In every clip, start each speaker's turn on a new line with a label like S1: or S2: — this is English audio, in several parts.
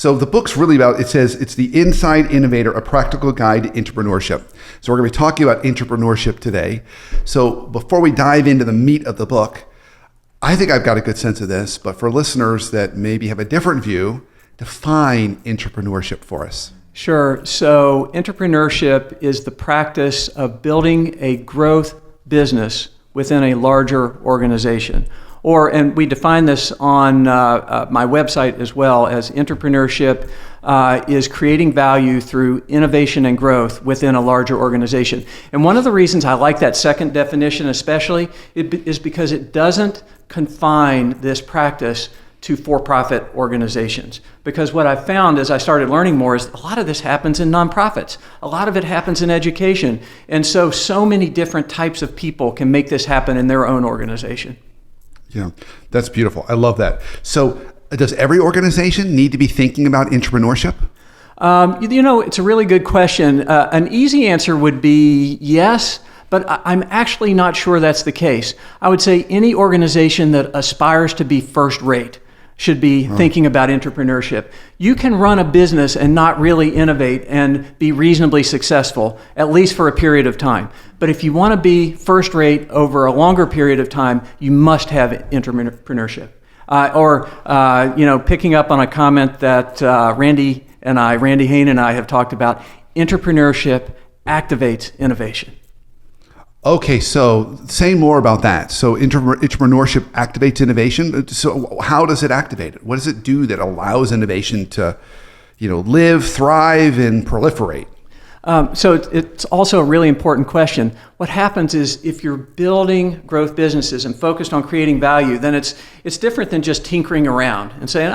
S1: So the book's really about, it says, it's the Inside Innovator, a practical guide to entrepreneurship. So we're going to be talking about entrepreneurship today. So before we dive into the meat of the book, I think I've got a good sense of this, but for listeners that maybe have a different view, define entrepreneurship for us.
S2: Sure. So entrepreneurship is the practice of building a growth business within a larger organization. And we define this on my website as well, as entrepreneurship is creating value through innovation and growth within a larger organization. And one of the reasons I like that second definition especially is because it doesn't confine this practice to for-profit organizations. Because what I found as I started learning more is a lot of this happens in nonprofits. A lot of it happens in education. And so many different types of people can make this happen in their own organization.
S1: Yeah, that's beautiful. I love that. So does every organization need to be thinking about entrepreneurship?
S2: It's a really good question. An easy answer would be yes, but I'm actually not sure that's the case. I would say any organization that aspires to be first rate should be thinking about entrepreneurship. You can run a business and not really innovate and be reasonably successful, at least for a period of time. But if you want to be first rate over a longer period of time, you must have entrepreneurship. Picking up on a comment that Randy Hain and I have talked about, entrepreneurship activates innovation.
S1: Okay, so say more about that. So entrepreneurship activates innovation. So how does it activate it? What does it do that allows innovation to, live, thrive, and proliferate?
S2: So it's also a really important question. What happens is if you're building growth businesses and focused on creating value, then it's different than just tinkering around and saying,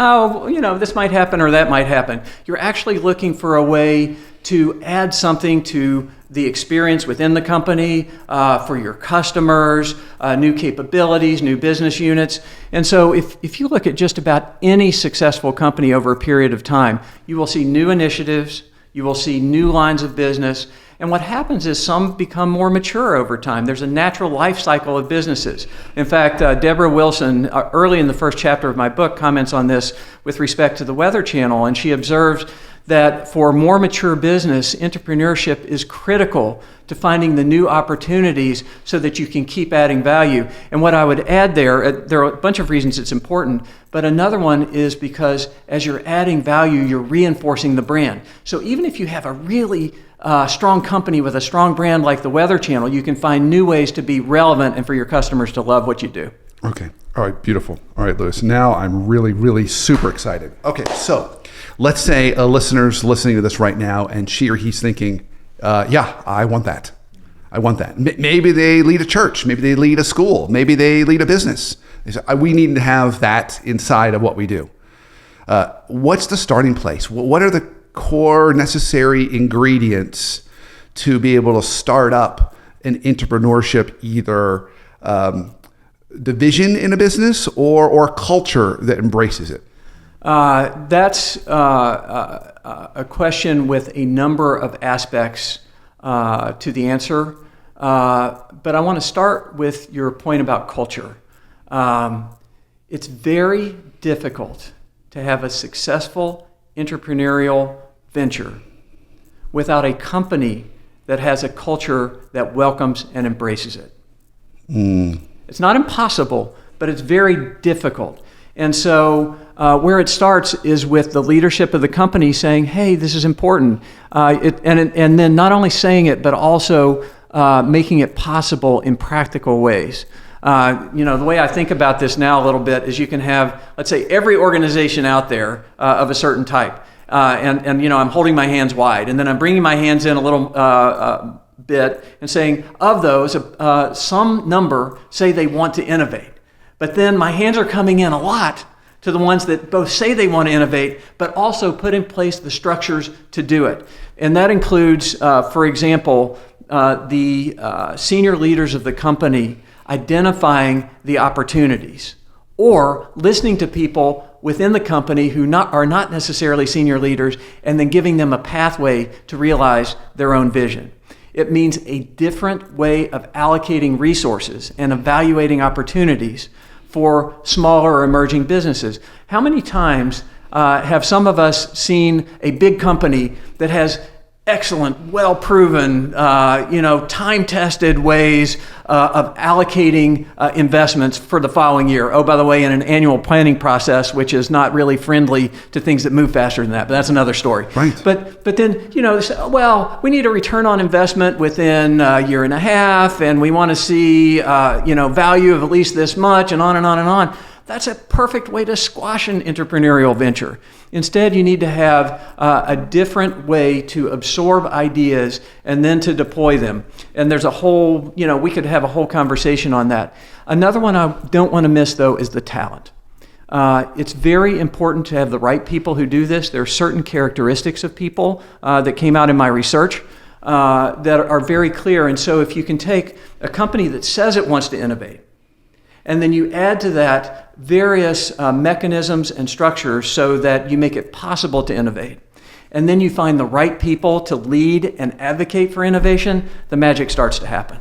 S2: this might happen or that might happen. You're actually looking for a way to add something to the experience within the company, for your customers, new capabilities, new business units. And so if you look at just about any successful company over a period of time, you will see new initiatives, you will see new lines of business. And what happens is some become more mature over time. There's a natural life cycle of businesses. In fact, Deborah Wilson, early in the first chapter of my book, comments on this with respect to the Weather Channel, and she observes that for more mature business, entrepreneurship is critical to finding the new opportunities so that you can keep adding value. And what I would add there are a bunch of reasons it's important, but another one is because as you're adding value, you're reinforcing the brand. So even if you have a really strong company with a strong brand like the Weather Channel, you can find new ways to be relevant and for your customers to love what you do.
S1: Okay. All right. Beautiful. All right, Lewis. Now I'm really, really super excited. Okay. So let's say a listener's listening to this right now and she or he's thinking, I want that. I want that. Maybe they lead a church. Maybe they lead a school. Maybe they lead a business. They say, we need to have that inside of what we do. What's the starting place? What are the core necessary ingredients to be able to start up an entrepreneurship, either division in a business or culture that embraces it?
S2: That's a question with a number of aspects to the answer. But I want to start with your point about culture. It's very difficult to have a successful entrepreneurial venture without a company that has a culture that welcomes and embraces it. It's not impossible, but it's very difficult. And so where it starts is with the leadership of the company saying, hey, this is important. And then not only saying it, but also making it possible in practical ways. The way I think about this now a little bit is you can have, let's say, every organization out there of a certain type. I'm holding my hands wide, and then I'm bringing my hands in a little bit and saying, of those, some number say they want to innovate. But then my hands are coming in a lot to the ones that both say they want to innovate, but also put in place the structures to do it. And that includes, for example, the senior leaders of the company identifying the opportunities, or listening to people within the company who are not necessarily senior leaders, and then giving them a pathway to realize their own vision. It means a different way of allocating resources and evaluating opportunities for smaller or emerging businesses. How many times have some of us seen a big company that has excellent, well-proven, time-tested ways of allocating investments for the following year. Oh, by the way, in an annual planning process, which is not really friendly to things that move faster than that, but that's another story.
S1: Right.
S2: But then, they say, well, we need a return on investment within a year and a half, and we want to see, value of at least this much, and on and on and on. That's a perfect way to squash an entrepreneurial venture. Instead, you need to have a different way to absorb ideas and then to deploy them. And there's a whole, we could have a whole conversation on that. Another one I don't want to miss, though, is the talent. It's very important to have the right people who do this. There are certain characteristics of people that came out in my research that are very clear. And so if you can take a company that says it wants to innovate, and then you add to that various mechanisms and structures so that you make it possible to innovate. And then you find the right people to lead and advocate for innovation, the magic starts to happen.